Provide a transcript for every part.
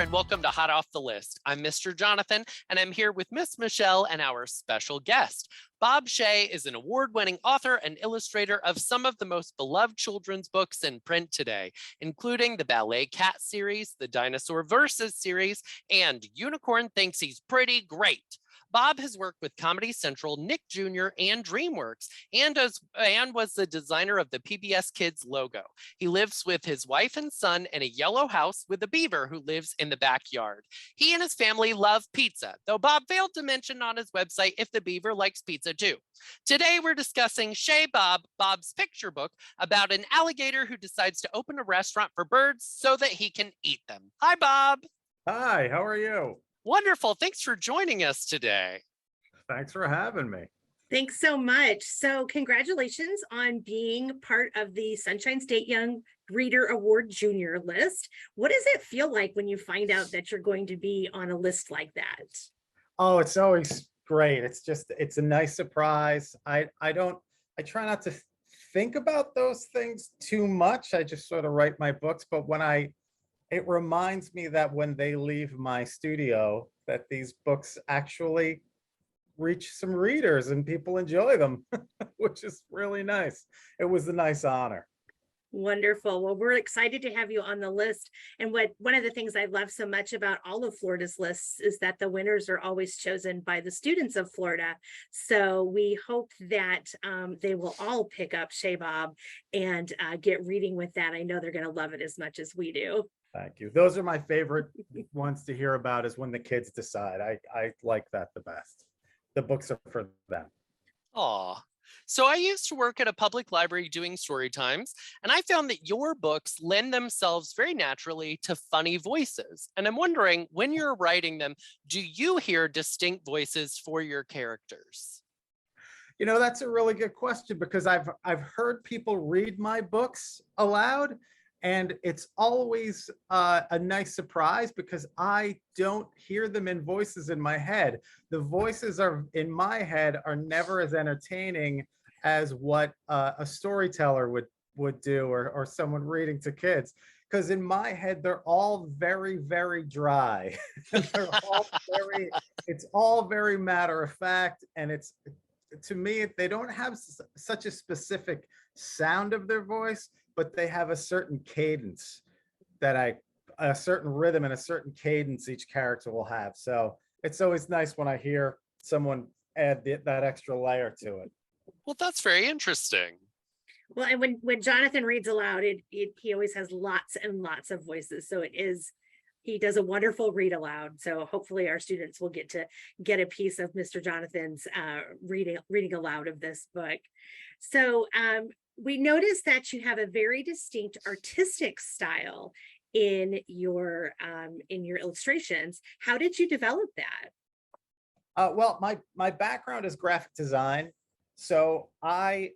and welcome to Hot Off the List. I'm Mr. Jonathan, and I'm here with Miss Michelle and our special guest. Bob Shea is an award-winning author and illustrator of some of the most beloved children's books in print today, including the Ballet Cat series, the Dinosaur Versus series, and Unicorn Thinks He's Pretty Great. Bob has worked with Comedy Central, Nick Jr., and DreamWorks, and was the designer of the PBS Kids logo. He lives with his wife and son in a yellow house with a beaver who lives in the backyard. He and his family love pizza, though Bob failed to mention on his website if the beaver likes pizza too. Today, we're discussing Chez Bob, Bob's picture book about an alligator who decides to open a restaurant for birds so that he can eat them. Hi, Bob. Hi, how are you? Wonderful. Thanks for joining us today. Thanks for having me. Thanks so much. So congratulations on being part of the Sunshine State Young Reader Award Junior list. What does it feel like when you find out that you're going to be on a list like that? Oh, it's always great. It's a nice surprise. I try not to think about those things too much. I just sort of write my books, but it reminds me that when they leave my studio, that these books actually reach some readers and people enjoy them, which is really nice. It was a nice honor. Wonderful. Well, we're excited to have you on the list. And one of the things I love so much about all of Florida's lists is that the winners are always chosen by the students of Florida. So we hope that they will all pick up Chez Bob and get reading with that. I know they're going to love it as much as we do. Thank you. Those are my favorite ones to hear about, is when the kids decide. I like that the best. The books are for them. Aw. So I used to work at a public library doing story times, and I found that your books lend themselves very naturally to funny voices. And I'm wondering, when you're writing them, do you hear distinct voices for your characters? You know, that's a really good question, because I've heard people read my books aloud, and it's always a nice surprise because I don't hear them in voices in my head. The voices are in my head are never as entertaining as what a storyteller would do, or someone reading to kids. Because in my head, they're all very, very dry. It's all very matter of fact. And to me, they don't have such a specific sound of their voice, but they have a certain cadence a certain rhythm and a certain cadence each character will have. So it's always nice when I hear someone add that extra layer to it. Well, that's very interesting. Well, and when Jonathan reads aloud, he always has lots and lots of voices. So he does a wonderful read aloud. So hopefully our students will get a piece of Mr. Jonathan's reading aloud of this book. So we noticed that you have a very distinct artistic style in your illustrations. How did you develop that? Well, my background is graphic design, so I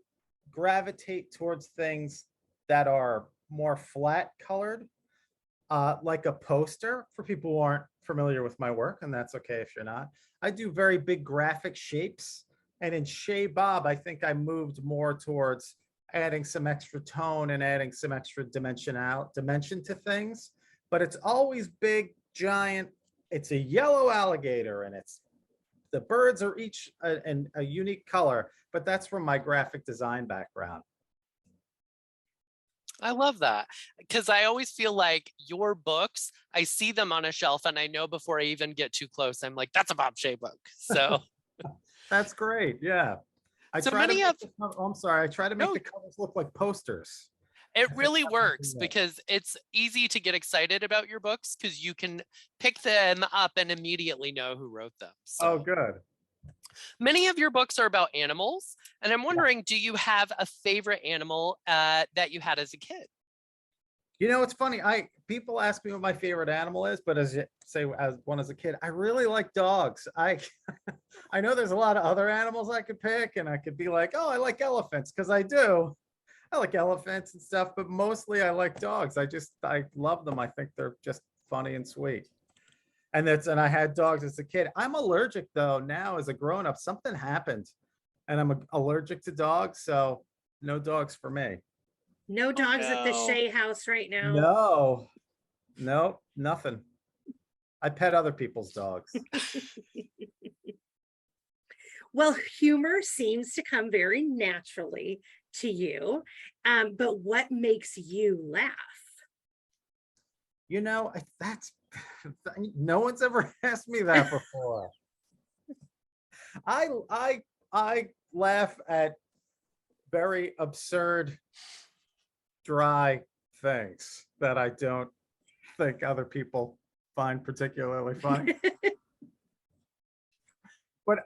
gravitate towards things that are more flat colored, like a poster, for people who aren't familiar with my work, and that's okay if you're not. I do very big graphic shapes, and in Chez Bob, I think I moved more towards adding some extra tone and adding some extra dimension to things. But it's always big, giant. It's a yellow alligator, and the birds are each a unique color, but that's from my graphic design background. I love that, because I always feel like your books, I see them on a shelf and I know before I even get too close, I'm like, that's a Bob Shea book. So that's great. Yeah. I try to make the covers look like posters. It really works because it's easy to get excited about your books because you can pick them up and immediately know who wrote them. So. Oh, good. Many of your books are about animals, and I'm wondering, do you have a favorite animal that you had as a kid? You know, it's funny. People ask me what my favorite animal is, but as a kid, I really like dogs. I know there's a lot of other animals I could pick, and I could be like, oh, I like elephants, because I do. I like elephants and stuff, but mostly I like dogs. I love them. I think they're just funny and sweet. And I had dogs as a kid. I'm allergic though now as a grown-up. Something happened, and I'm allergic to dogs, so no dogs for me. No dogs at the Shea house right now. No, nothing. I pet other people's dogs. Well, humor seems to come very naturally to you. But what makes you laugh? You know, that's no one's ever asked me that before. I laugh at very absurd, dry things that I don't think other people find particularly funny. But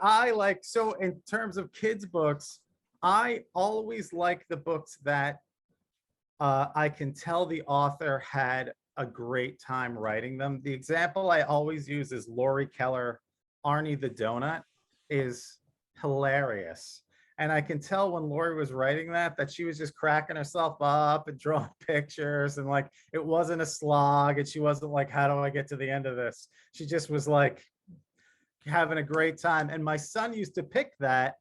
so in terms of kids' books, I always like the books that I can tell the author had a great time writing them. The example I always use is Lori Keller, Arnie the Donut is hilarious. And I can tell when Lori was writing that she was just cracking herself up and drawing pictures, and like it wasn't a slog, and she wasn't like, how do I get to the end of this? She just was like having a great time. And my son used to pick that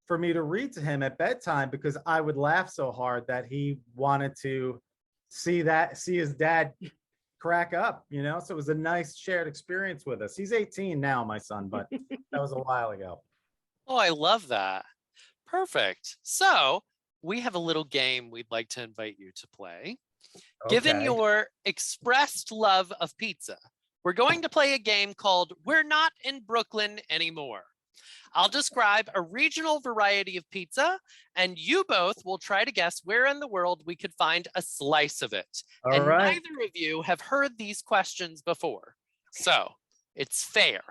for me to read to him at bedtime because I would laugh so hard that he wanted to see his dad crack up, so it was a nice shared experience with us. He's 18 now, my son, but that was a while ago. Oh, I love that. Perfect. So we have a little game we'd like to invite you to play. Given Okay. your expressed love of pizza, we're going to play a game called We're Not in Brooklyn Anymore. I'll describe a regional variety of pizza, and you both will try to guess where in the world we could find a slice of it. All right. Neither of you have heard these questions before, so it's fair.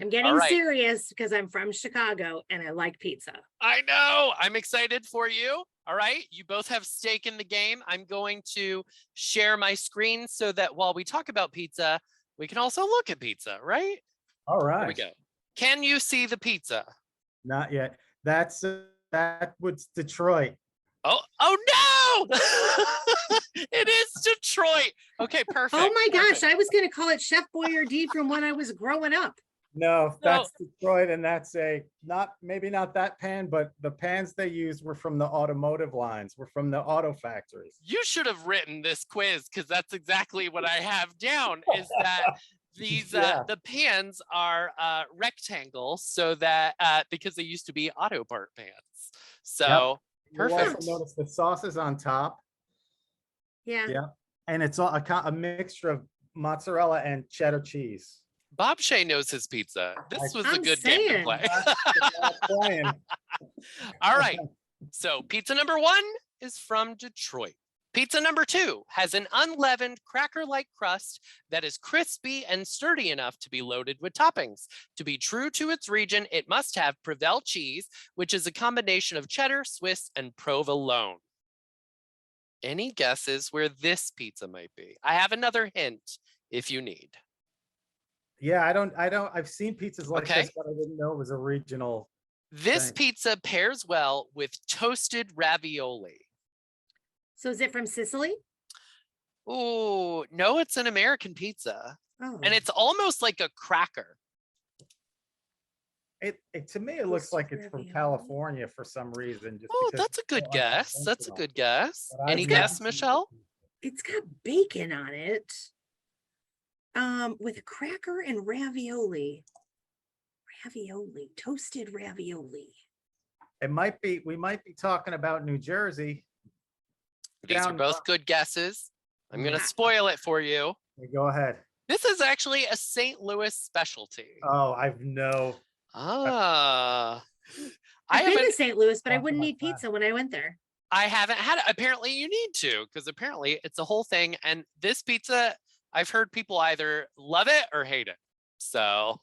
I'm getting serious because I'm from Chicago and I like pizza. I know. I'm excited for you. All right. You both have stake in the game. I'm going to share my screen so that while we talk about pizza, we can also look at pizza, right? All right. Here we go. Can you see the pizza? Not yet. That was Detroit. Oh no! It is Detroit. Okay, perfect. Oh my gosh, I was going to call it Chef Boyardee from when I was growing up. No, that's Detroit, and that's maybe not that pan, but the pans they used were from the automotive lines, were from the auto factories. You should have written this quiz because that's exactly what I have down. Is that these the pans are rectangles, so that because they used to be auto part pans. So perfect. You'll also notice the sauce is on top. Yeah. Yeah, and it's a mixture of mozzarella and cheddar cheese. Bob Shea knows his pizza. This was a good game to play. All right. So pizza number 1 is from Detroit. Pizza number 2 has an unleavened cracker-like crust that is crispy and sturdy enough to be loaded with toppings. To be true to its region, it must have Provel cheese, which is a combination of cheddar, Swiss, and provolone. Any guesses where this pizza might be? I have another hint if you need. Yeah, I've seen pizzas like this, but I didn't know it was a regional This thing. pizza pairs well with toasted ravioli. So is it from Sicily? Oh, no, it's an American pizza. Oh. And it's almost like a cracker. It to me, it looks like it's from California for some reason. That's a good guess. That's a good guess. Any guess, Michelle? It's got bacon on it. With a cracker and ravioli. Toasted ravioli. It might be, we might be talking about New Jersey. These are both good guesses. I'm going to spoil it for you. Go ahead. This is actually a St. Louis specialty. Oh, I've no. I've been to St. Louis, but I wouldn't eat pizza when I went there. I haven't had it. Apparently you need to, because apparently it's a whole thing. And this pizza, I've heard people either love it or hate it. So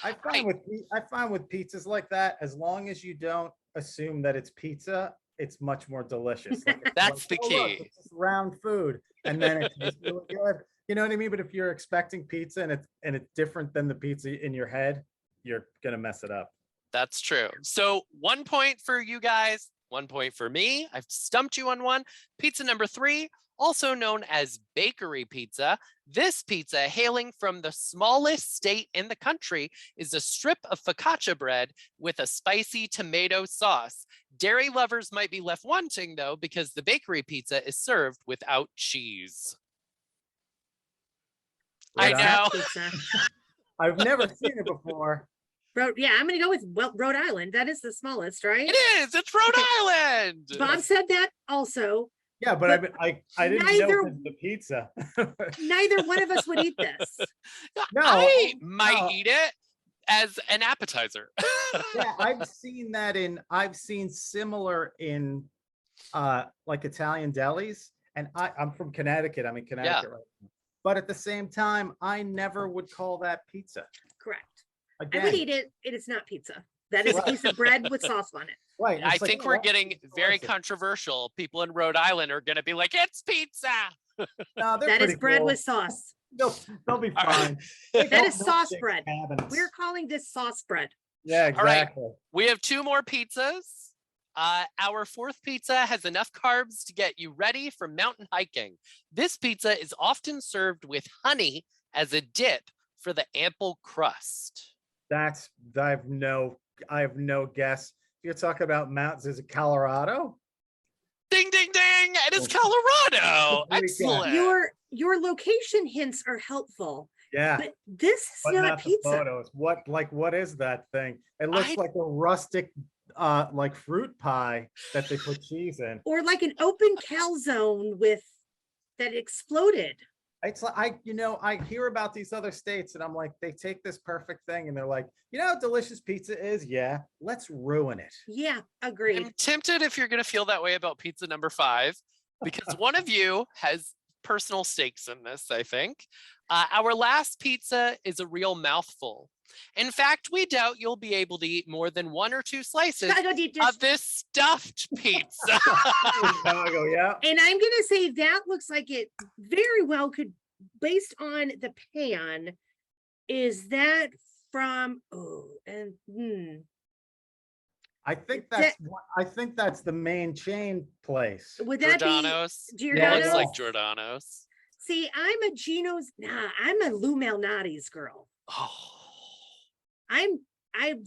I find with pizzas like that, as long as you don't assume that it's pizza, it's much more delicious. That's the key. Look, it's just round food, and then it's just really good. You know what I mean? But if you're expecting pizza and it's different than the pizza in your head, you're gonna mess it up. That's true. So 1 point for you guys, 1 point for me. I've stumped you on one. Pizza number 3, also known as bakery pizza. This pizza, hailing from the smallest state in the country, is a strip of focaccia bread with a spicy tomato sauce. Dairy lovers might be left wanting, though, because the bakery pizza is served without cheese. I Rhode know. Pizza. I've never seen it before. Yeah, I'm gonna go with Rhode Island. That is the smallest, right? It is. It's Rhode Okay. Island. Bob said that also. Yeah, but I didn't know neither- it was the pizza. Neither one of us would eat this. No, I might no. eat it as an appetizer. Yeah, I've seen similar in like Italian delis, and I'm from Connecticut. I'm in Connecticut right now. But at the same time, I never would call that pizza. Correct. I Again, would eat it. It is not pizza. That is a piece of bread with sauce on it. right. I it's like, think oh, we're that's getting very delicious. controversial. People in Rhode Island are going to be like, it's pizza. No, they're That is pretty bread cool. with sauce. They'll be All right. fine. They That got is sauce milkshake bread. cabinets. We're calling this sauce bread. Yeah, All right. exactly. We have 2 more pizzas. Our 4th pizza has enough carbs to get you ready for mountain hiking. This pizza is often served with honey as a dip for the ample crust. I have no guess. You're talking about mountains. Is it Colorado? Ding, ding, ding. It is Colorado. There we go. Excellent. Your location hints are helpful, Yeah. but this is But not not the pizza. photos. What is that thing? It looks like a rustic like fruit pie that they put cheese in. Or like an open calzone with that exploded. It's like I hear about these other states and I'm like, they take this perfect thing and they're like, you know how delicious pizza is? Yeah, let's ruin it. Yeah, agreed. I'm tempted if you're going to feel that way about pizza number 5, because one of you has personal stakes in this, I think. Our last pizza is a real mouthful. In fact, we doubt you'll be able to eat more than 1 or 2 slices Chicago deep dish. of this stuffed pizza. Chicago, yeah. And I'm gonna say that looks like it very well could, based on the pan. Is that from I think that's the main chain place. would that Giordano's. be It Giordano's? looks like Giordano's. See, I'm a Gino's. I'm a Lou Malnati's girl. Oh, I'm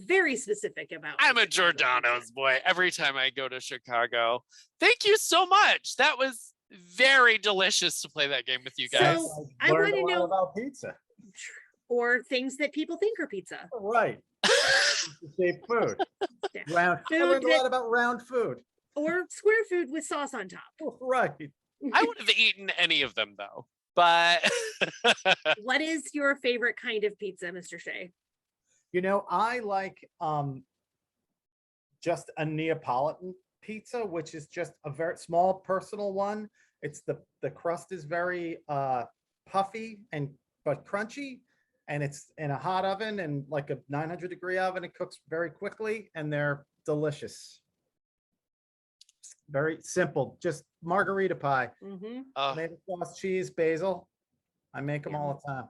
very specific about. I'm a my Chicago Giordano's pizza. boy every time I go to Chicago. Thank you so much. That was very delicious to play that game with you guys. So, I learned wanna a lot know- about pizza. Or things that people think are pizza. Right. Shaped food. Yeah. Round. I Food learned a that- lot about round food. Or square food with sauce on top. Right. I would have eaten any of them though, but What is your favorite kind of pizza, Mr. Shea? I like just a Neapolitan pizza, which is just a very small personal one. It's the crust is very puffy but crunchy, and it's in a hot oven and like a 900-degree oven. It cooks very quickly and they're delicious. Very simple, just margarita pie. Mhm. Tomato sauce, cheese, basil. I make them all the time.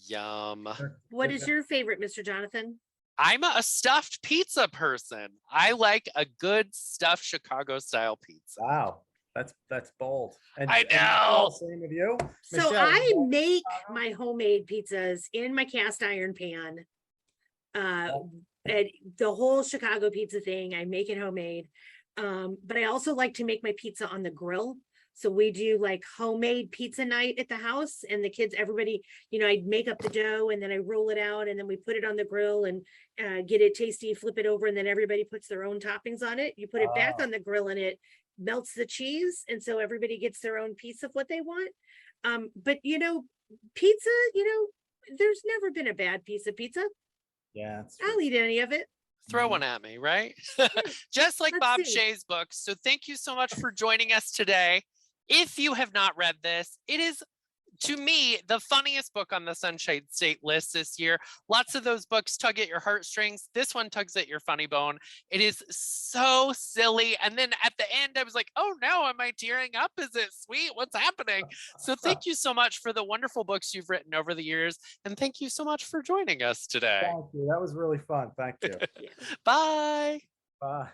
yum. What is your favorite, Mr. Jonathan? I'm a stuffed pizza person. I like a good stuffed Chicago style pizza. Wow, that's bold. And I know. Same with you. So Michelle, I you like make Chicago? my homemade pizzas in my cast iron pan. And the whole Chicago pizza thing, I make it homemade. But I also like to make my pizza on the grill. So we do like homemade pizza night at the house, and the kids, everybody, I make up the dough and then I roll it out and then we put it on the grill and get it tasty, flip it over, and then everybody puts their own toppings on it. You put it back Oh. on the grill and it melts the cheese. And so everybody gets their own piece of what they want. But pizza, there's never been a bad piece of pizza. Yeah, it's I'll eat any of it. Throw Mhm. one at me, right? Just like Let's Bob see. Shea's book. So thank you so much for joining us today. If you have not read this, it is, to me, the funniest book on the Sunshine State list this year. Lots of those books tug at your heartstrings. This one tugs at your funny bone. It is so silly. And then at the end, I was like, oh no, am I tearing up? Is it sweet? What's happening? So thank you so much for the wonderful books you've written over the years. And thank you so much for joining us today. Thank you. That was really fun. Thank you. Bye. Bye.